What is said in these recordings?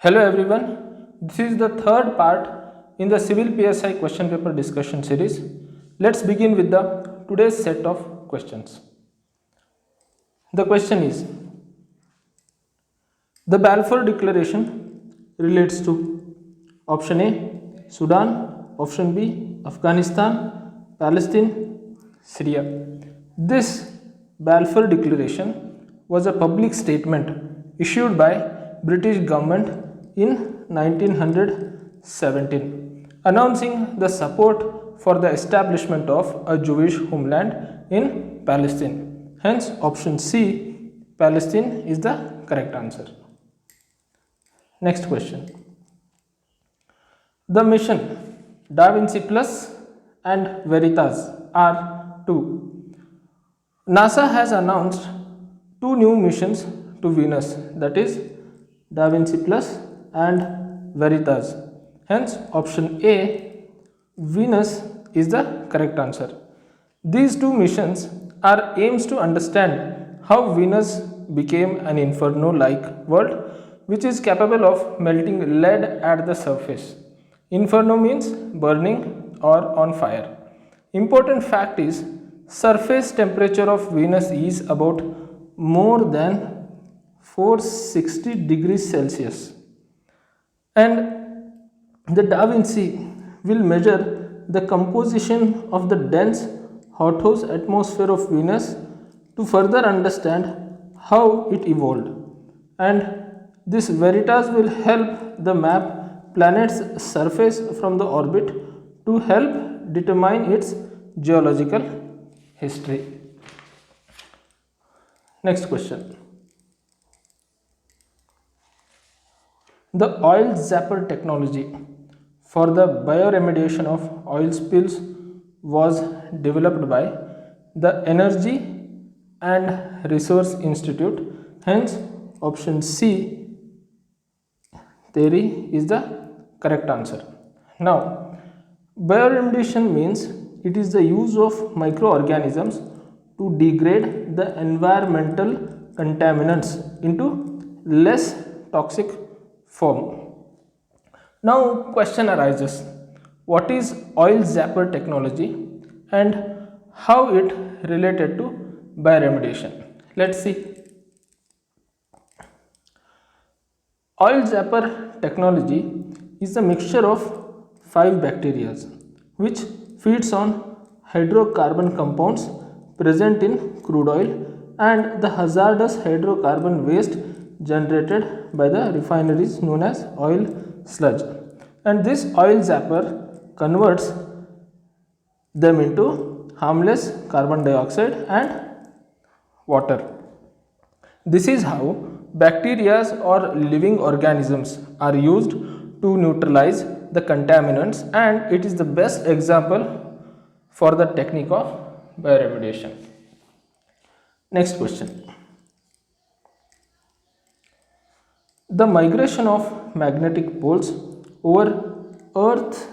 Hello everyone, this is the third part in the Civil PSI question paper discussion series. Let's begin with the today's set of questions. The question is, the Balfour Declaration relates to option A, Sudan, option B, Afghanistan, Palestine, Syria. This Balfour Declaration was a public statement issued by British government in 1917 announcing the support for the establishment of a Jewish homeland in Palestine. Hence option C, Palestine is the correct answer. Next question. The mission Da Vinci Plus and Veritas are two. NASA has announced two new missions to Venus, that is Da Vinci Plus and Veritas. Hence option A, Venus is the correct answer. These two missions are aims to understand how Venus became an inferno-like world which is capable of melting lead at the surface. Inferno means burning or on fire. Important fact is surface temperature of Venus is about more than 460 degrees Celsius, and the Da Vinci will measure the composition of the dense hothouse atmosphere of Venus to further understand how it evolved, and this Veritas will help the map planet's surface from the orbit to help determine its geological history. Next question. The oil zapper technology for the bioremediation of oil spills was developed by the Energy and Resource Institute. Hence, option C, theory, is the correct answer. Now, bioremediation means it is the use of microorganisms to degrade the environmental contaminants into less toxic form. Now question arises, what is oil zapper technology and how it related to bioremediation? Let's see. Oil zapper technology is a mixture of 5 bacteria which feeds on hydrocarbon compounds present in crude oil and the hazardous hydrocarbon waste generated by the refineries known as oil sludge, and this oil zapper converts them into harmless carbon dioxide and water. This is how bacteria or living organisms are used to neutralize the contaminants, and it is the best example for the technique of bioremediation. Next question. The migration of magnetic poles over Earth's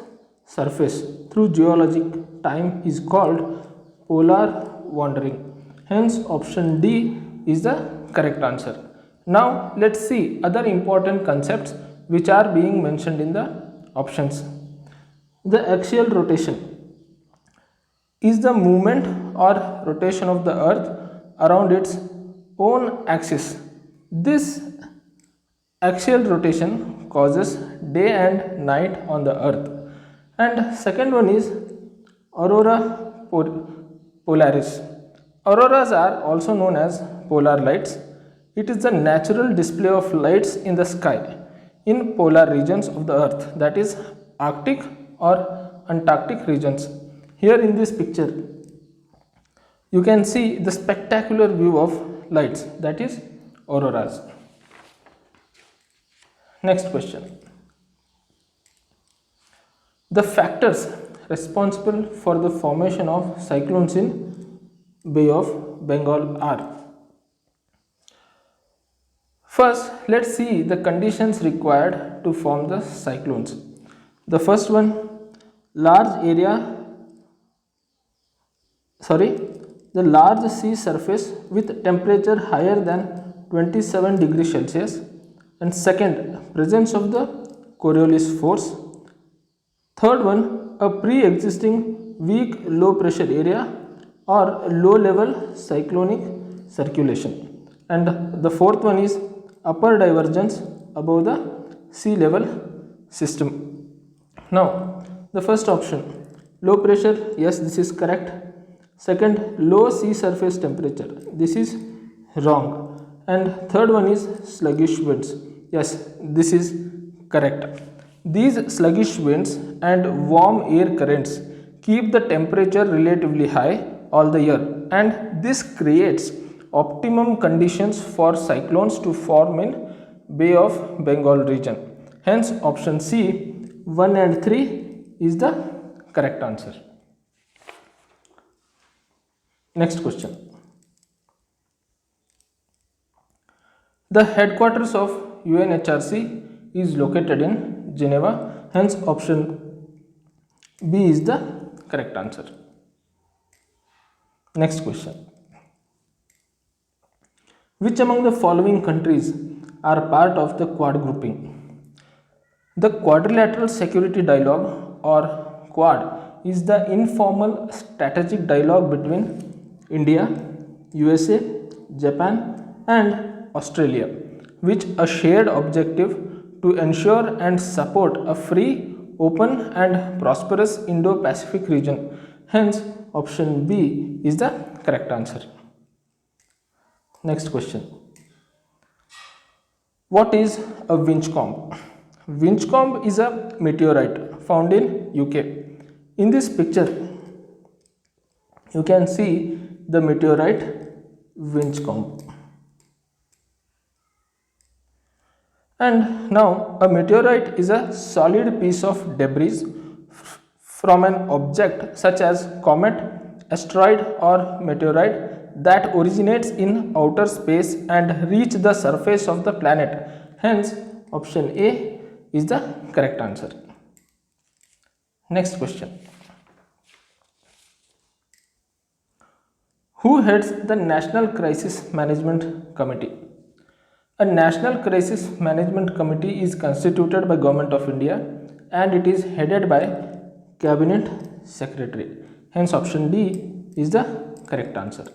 surface through geologic time is called polar wandering. Hence, option D is the correct answer. Now, let's see other important concepts which are being mentioned in the options. The axial rotation is the movement or rotation of the Earth around its own axis. This axial rotation causes day and night on the Earth. And second one is aurora polaris. Auroras are also known as polar lights. It is the natural display of lights in the sky in polar regions of the Earth, that is Arctic or Antarctic regions. Here in this picture you can see the spectacular view of lights, that is auroras. Next question. The factors responsible for the formation of cyclones in Bay of Bengal are. First, let's see the conditions required to form the cyclones. The first one, the large sea surface with temperature higher than 27 degrees Celsius, And second, presence of the Coriolis force. Third one, a pre-existing weak low pressure area or low level cyclonic circulation. And the fourth one is upper divergence above the sea level system. Now, the first option, low pressure, yes, this is correct. Second, low sea surface temperature, this is wrong. And third one is sluggish winds, yes, this is correct. These sluggish winds and warm air currents keep the temperature relatively high all the year, and this creates optimum conditions for cyclones to form in Bay of Bengal region. Hence, option C 1 and 3 is the correct answer. Next question. The headquarters of UNHRC is located in Geneva. Hence, option B is the correct answer. Next question. Which among the following countries are part of the Quad grouping? The Quadrilateral Security Dialogue or Quad is the informal strategic dialogue between India, USA, Japan and Australia, which a shared objective to ensure and support a free, open and prosperous Indo-Pacific region. Hence, option B is the correct answer. Next question. What is a Winchcombe? Winchcombe is a meteorite found in UK. In this picture, you can see the meteorite Winchcombe. And now, a meteorite is a solid piece of debris from an object such as comet, asteroid or meteorite that originates in outer space and reach the surface of the planet. Hence, option A is the correct answer. Next question. Who heads the National Crisis Management Committee? A National Crisis Management Committee is constituted by Government of India and it is headed by Cabinet Secretary. Hence, option D is the correct answer.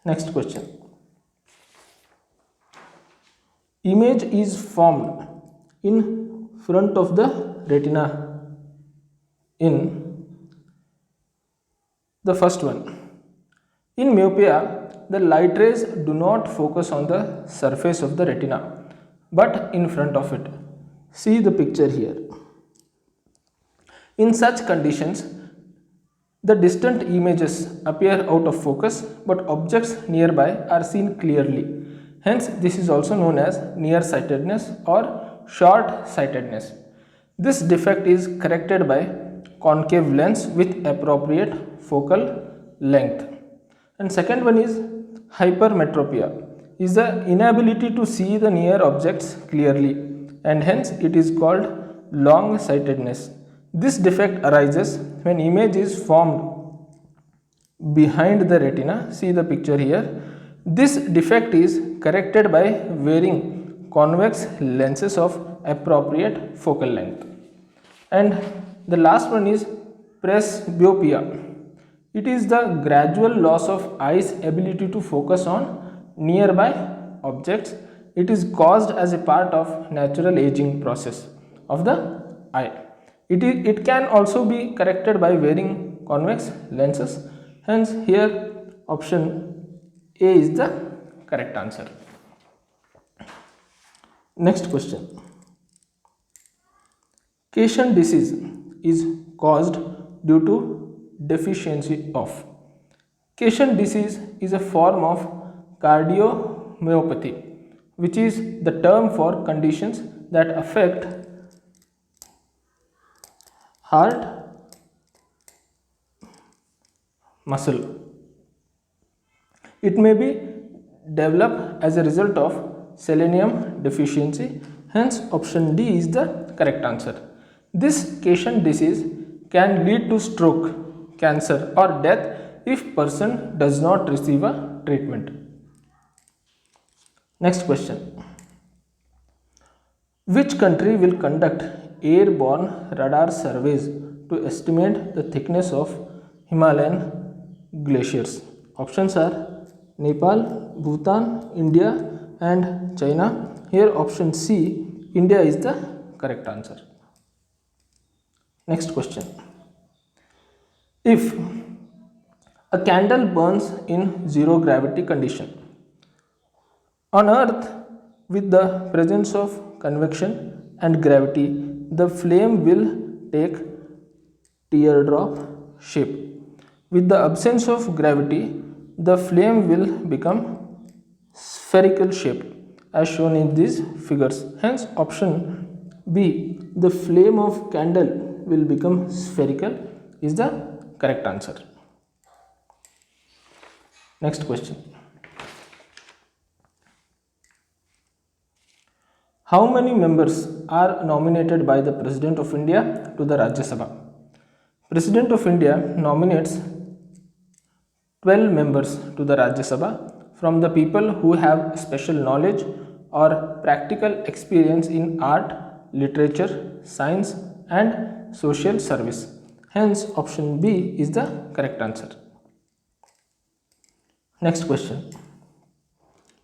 Next question. Image is formed in front of the retina in the first one. In myopia, the light rays do not focus on the surface of the retina but in front of it. See the picture here. In such conditions, the distant images appear out of focus but objects nearby are seen clearly. Hence, this is also known as nearsightedness or short-sightedness. This defect is corrected by concave lens with appropriate focal length. And second one is hypermetropia, is the inability to see the near objects clearly and hence it is called long-sightedness. This defect arises when image is formed behind the retina. See the picture here. This defect is corrected by wearing convex lenses of appropriate focal length. And the last one is presbyopia. It is the gradual loss of eye's ability to focus on nearby objects. It is caused as a part of natural aging process of the eye. It can also be corrected by wearing convex lenses. Hence, here option A is the correct answer. Next question. Cation disease is caused due to deficiency of. Cation disease is a form of cardiomyopathy, which is the term for conditions that affect heart muscle. It may be developed as a result of selenium deficiency. Hence, option D is the correct answer. This Cation disease can lead to stroke, cancer or death if person does not receive a treatment. Next question. Which country will conduct airborne radar surveys to estimate the thickness of Himalayan glaciers? Options are Nepal, Bhutan, India, and China. Here, option C, India is the correct answer. Next question. If a candle burns in zero gravity condition on Earth with the presence of convection and gravity, the flame will take teardrop shape. With the absence of gravity, the flame will become spherical shape as shown in these figures. Hence, option B, the flame of candle will become spherical, is the correct answer. Next question. How many members are nominated by the President of India to the Rajya Sabha? President of India nominates 12 members to the Rajya Sabha from the people who have special knowledge or practical experience in art, literature, science, and social service. Hence, option B is the correct answer. Next question.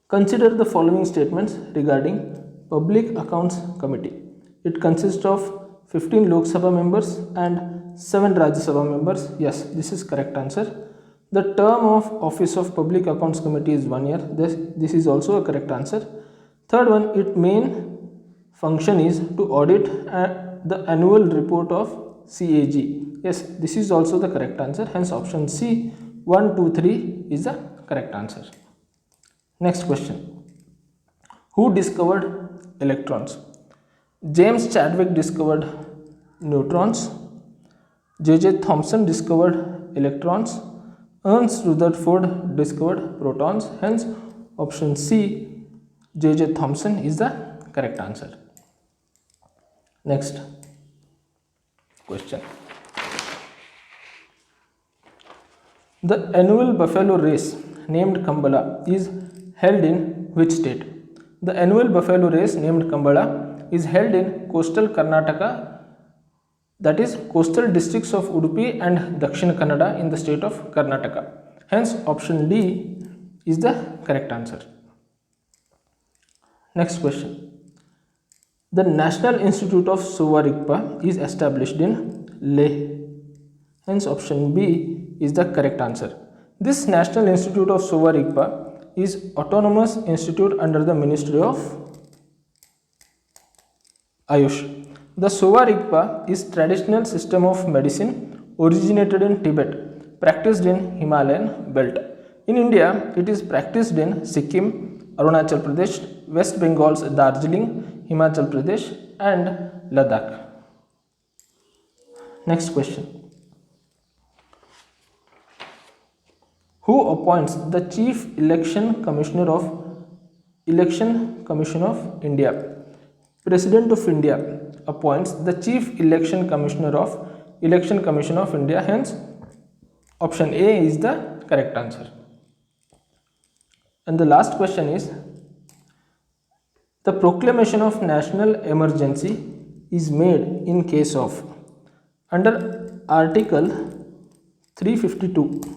Consider the following statements regarding Public Accounts Committee. It consists of 15 Lok Sabha members and 7 Rajya Sabha members. Yes, this is correct answer. The term of office of Public Accounts Committee is 1 year. This is also a correct answer. Third one, its main function is to audit the annual report of CAG. Yes, this is also the correct answer. Hence, option C, 1, 2, 3 is the correct answer. Next question. Who discovered electrons? James Chadwick discovered neutrons. J.J. Thomson discovered electrons. Ernst Rutherford discovered protons. Hence, option C, J.J. Thomson is the correct answer. Next question. The annual buffalo race named Kambala is held in which state? The annual buffalo race named Kambala is held in coastal Karnataka, that is coastal districts of Udupi and Dakshin Kannada in the state of Karnataka. Hence, option D is the correct answer. Next question. The National Institute of Sowa Rigpa is established in Leh. Hence, option B is the correct answer. This National Institute of Sowa Rigpa is autonomous institute under the Ministry of Ayush. The Sowa Rigpa is traditional system of medicine originated in Tibet, practiced in Himalayan belt. In India, it is practiced in Sikkim, Arunachal Pradesh, West Bengal's Darjeeling, Himachal Pradesh, and Ladakh. Next question. Who appoints the Chief Election Commissioner of India? President of India appoints the Chief Election Commissioner of India. Hence, option A is the correct answer. And the last question is, the proclamation of national emergency is made in case of, under Article 352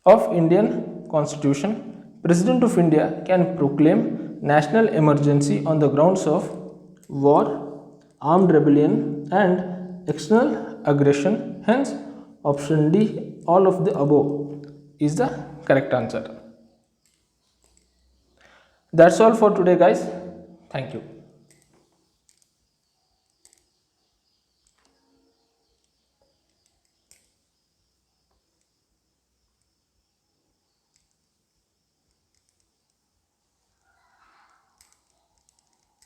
of Indian Constitution, President of India can proclaim national emergency on the grounds of war, armed rebellion, and external aggression. Hence, option D, all of the above, is the correct answer. That's all for today, guys. Thank you.